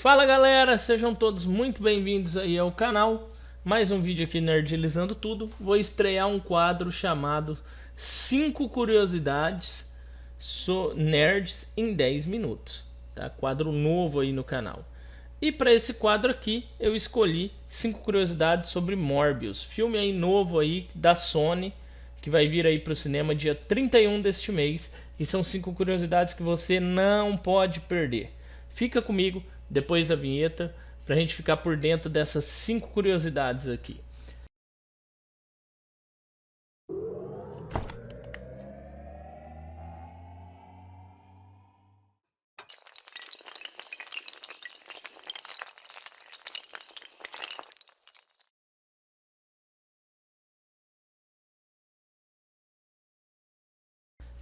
Fala galera, sejam todos muito bem-vindos aí ao canal. Mais um vídeo aqui Nerdilizando Tudo. Vou estrear um quadro chamado 5 curiosidades nerds em 10 minutos, tá? Quadro novo aí no canal. E para esse quadro aqui eu escolhi 5 curiosidades sobre Morbius, filme aí novo aí da Sony, que vai vir aí para o cinema dia 31 deste mês. E são 5 curiosidades que você não pode perder. Fica comigo depois da vinheta para a gente ficar por dentro dessas 5 curiosidades aqui.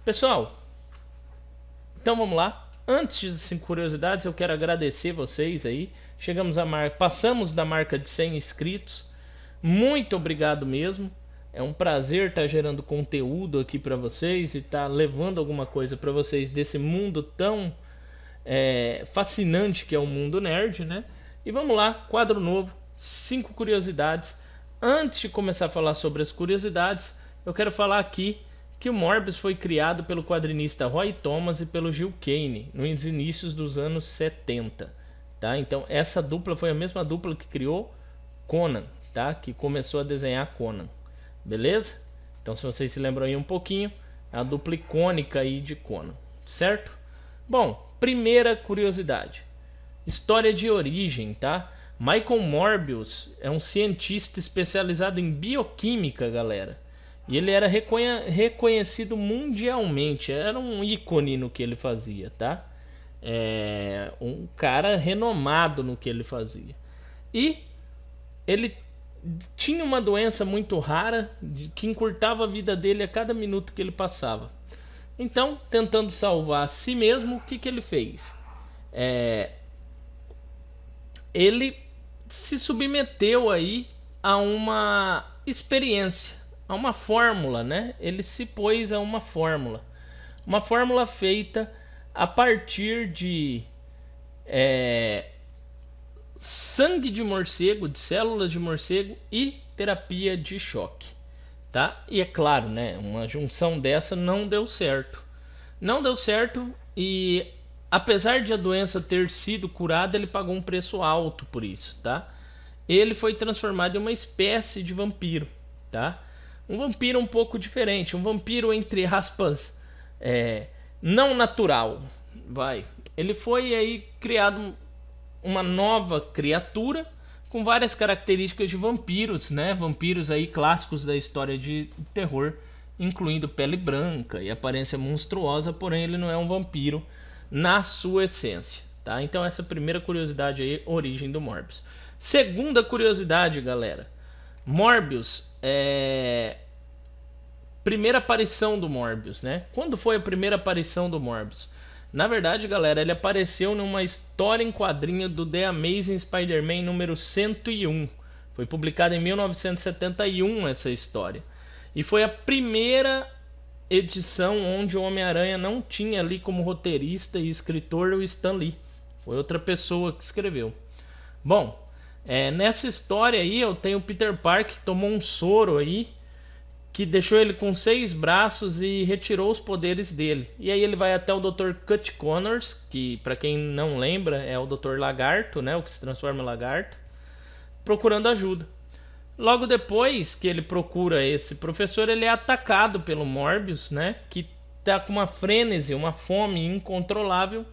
Pessoal, então vamos lá. Antes das 5 curiosidades, eu quero agradecer vocês aí. Passamos da marca de 100 inscritos. Muito obrigado mesmo. É um prazer estar gerando conteúdo aqui para vocês e estar levando alguma coisa para vocês desse mundo tão fascinante que é o mundo nerd, né? E vamos lá, quadro novo, 5 curiosidades. Antes de começar a falar sobre as curiosidades, eu quero falar aqui que o Morbius foi criado pelo quadrinista Roy Thomas e pelo Gil Kane nos inícios dos anos 70, tá? Então essa dupla foi a mesma dupla que criou Conan, tá? Que começou a desenhar Conan, beleza? Então se vocês se lembram aí um pouquinho, é a dupla icônica aí de Conan, certo? Bom, primeira curiosidade, história de origem, tá? Michael Morbius é um cientista especializado em bioquímica, galera. E ele era reconhecido mundialmente, era um ícone no que ele fazia, tá? Um cara renomado no que ele fazia. E ele tinha uma doença muito rara que encurtava a vida dele a cada minuto que ele passava. Então, tentando salvar a si mesmo, o que ele fez? Ele se submeteu aí a uma experiência, a uma fórmula, né? Ele se pôs a uma fórmula feita a partir de sangue de morcego, de células de morcego e terapia de choque, tá? E é claro, né? Uma junção dessa não deu certo. Não deu certo e apesar de a doença ter sido curada, ele pagou um preço alto por isso, tá? Ele foi transformado em uma espécie de vampiro, tá? Um vampiro um pouco diferente, um vampiro entre aspas não natural, vai. Ele foi aí criado uma nova criatura com várias características de vampiros, né? Vampiros aí clássicos da história de terror, incluindo pele branca e aparência monstruosa, porém ele não é um vampiro na sua essência, tá? Então essa é a primeira curiosidade aí, origem do Morbius. Segunda curiosidade, galera. Morbius primeira aparição do Morbius, né? Quando foi a primeira aparição do Morbius? Na verdade, galera, ele apareceu numa história em quadrinho do The Amazing Spider-Man número 101. Foi publicada em 1971 essa história. E foi a primeira edição onde o Homem-Aranha não tinha ali como roteirista e escritor o Stan Lee. Foi outra pessoa que escreveu. Bom, nessa história aí eu tenho o Peter Parker que tomou um soro aí que deixou ele com 6 braços e retirou os poderes dele. E aí ele vai até o Dr. Curt Connors, que para quem não lembra é o Dr. Lagarto, né, o que se transforma em lagarto, procurando ajuda. Logo depois que ele procura esse professor, ele é atacado pelo Morbius, né, que tá com uma frênese, uma fome incontrolável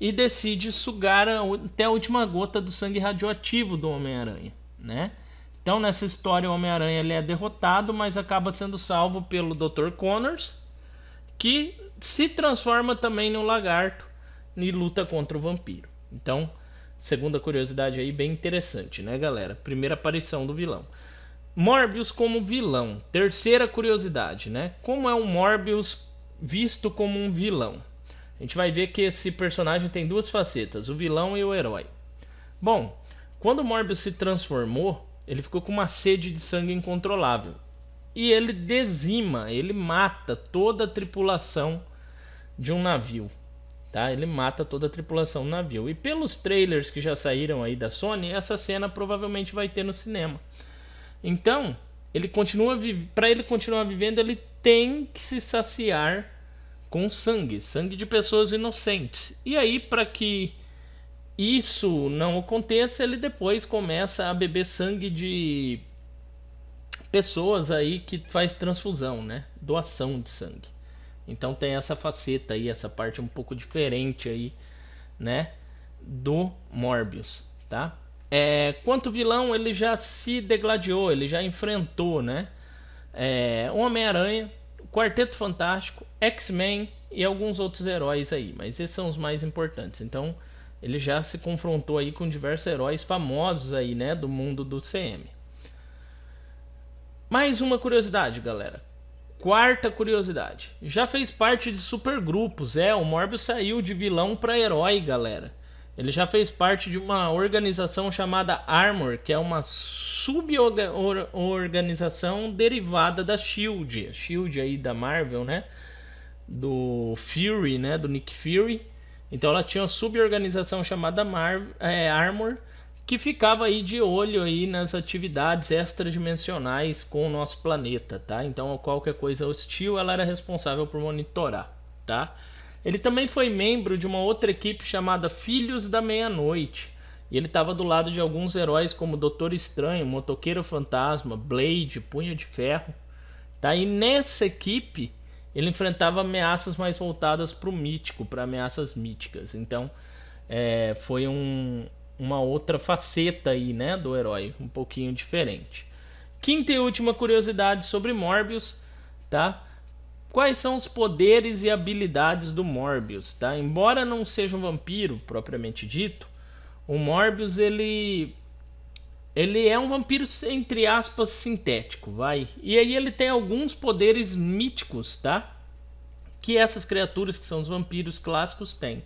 e decide sugar até a última gota do sangue radioativo do Homem-Aranha, né? Então nessa história o Homem-Aranha ele é derrotado, mas acaba sendo salvo pelo Dr. Connors, que se transforma também no lagarto e luta contra o vampiro. Então, segunda curiosidade aí bem interessante, né, galera? Primeira aparição do vilão. Morbius como vilão. Terceira curiosidade, né? Como é o Morbius visto como um vilão? A gente vai ver que esse personagem tem duas facetas, o vilão e o herói. Bom, quando o Morbius se transformou, ele ficou com uma sede de sangue incontrolável. E ele dizima, ele mata toda a tripulação de um navio, tá? Ele mata toda a tripulação do navio. E pelos trailers que já saíram aí da Sony, essa cena provavelmente vai ter no cinema. Então, para ele continuar vivendo, ele tem que se saciar com sangue de pessoas inocentes. E aí, para que isso não aconteça, ele depois começa a beber sangue de pessoas aí que faz transfusão, né? Doação de sangue. Então tem essa faceta aí, essa parte um pouco diferente aí, né? Do Morbius, tá? Quanto vilão, ele já se degladiou, ele já enfrentou, né? Homem-Aranha, Quarteto Fantástico, X-Men e alguns outros heróis aí, mas esses são os mais importantes. Então ele já se confrontou aí com diversos heróis famosos aí, né? Do mundo do CM. Mais uma curiosidade, galera. Quarta curiosidade. Já fez parte de supergrupos. O Morbius saiu de vilão para herói, galera. Ele já fez parte de uma organização chamada Armor, que é uma sub-organização derivada da SHIELD. A SHIELD aí da Marvel, né? Do Fury, né? Do Nick Fury. Então ela tinha uma sub-organização chamada Armor, que ficava aí de olho aí nas atividades extradimensionais com o nosso planeta, tá? Então qualquer coisa hostil ela era responsável por monitorar, tá? Ele também foi membro de uma outra equipe chamada Filhos da Meia-Noite. E ele estava do lado de alguns heróis como Doutor Estranho, Motoqueiro Fantasma, Blade, Punho de Ferro, tá? E nessa equipe ele enfrentava ameaças mais voltadas para o mítico, para ameaças míticas. Então foi uma outra faceta aí, né, do herói, um pouquinho diferente. Quinta e última curiosidade sobre Morbius, tá? Quais são os poderes e habilidades do Morbius, tá? Embora não seja um vampiro propriamente dito, o Morbius ele é um vampiro entre aspas sintético, vai. E aí ele tem alguns poderes míticos, tá? Que essas criaturas que são os vampiros clássicos têm.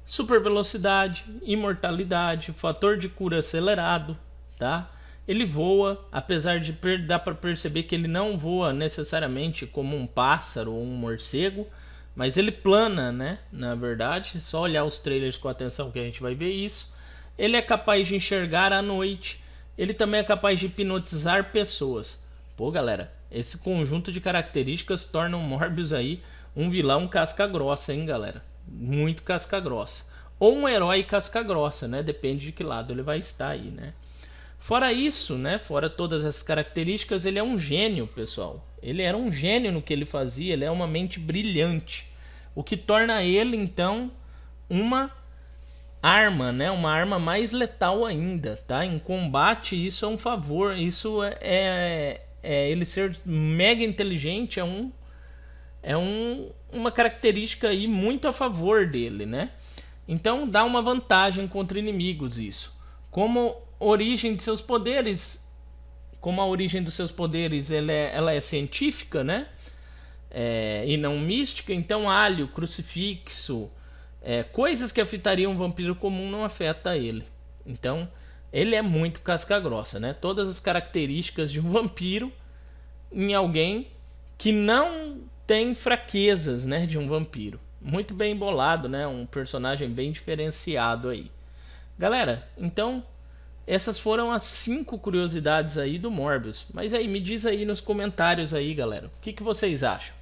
Super velocidade, imortalidade, fator de cura acelerado, tá? Ele voa, apesar de dar para perceber que ele não voa necessariamente como um pássaro ou um morcego, mas ele plana, né? Na verdade, só olhar os trailers com atenção que a gente vai ver isso. Ele é capaz de enxergar à noite, ele também é capaz de hipnotizar pessoas. Pô, galera, esse conjunto de características torna o Morbius aí um vilão casca grossa, hein, galera? Muito casca grossa. Ou um herói casca grossa, né? Depende de que lado ele vai estar aí, né? Fora isso, né? Fora todas essas características, ele é um gênio, pessoal. Ele era um gênio no que ele fazia, ele é uma mente brilhante. O que torna ele, então, uma arma, né? Uma arma mais letal ainda, tá? Em combate, isso é um favor. Isso ele ser mega inteligente uma característica aí muito a favor dele, né? Então dá uma vantagem contra inimigos isso. Como a origem dos seus poderes ela é científica, né? E não mística, então alho, crucifixo, coisas que afetariam um vampiro comum não afeta ele. Então ele é muito casca grossa, né? Todas as características de um vampiro em alguém que não tem fraquezas, né, de um vampiro. Muito bem bolado, né? Um personagem bem diferenciado aí. Galera, então essas foram as 5 curiosidades aí do Morbius. Mas aí, me diz aí nos comentários aí, galera. O que vocês acham?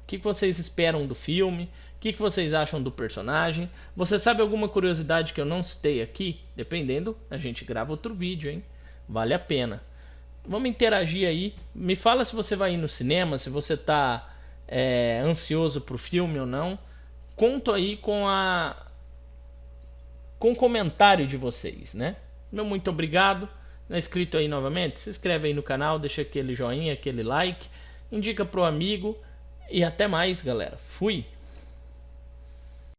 O que vocês esperam do filme? O que vocês acham do personagem? Você sabe alguma curiosidade que eu não citei aqui? Dependendo, a gente grava outro vídeo, hein? Vale a pena. Vamos interagir aí. Me fala se você vai ir no cinema, se você tá ansioso pro filme ou não. Conto aí com o comentário de vocês, né? Meu muito obrigado. Não é inscrito aí novamente? Se inscreve aí no canal, deixa aquele joinha, aquele like, indica pro amigo e até mais, galera. Fui!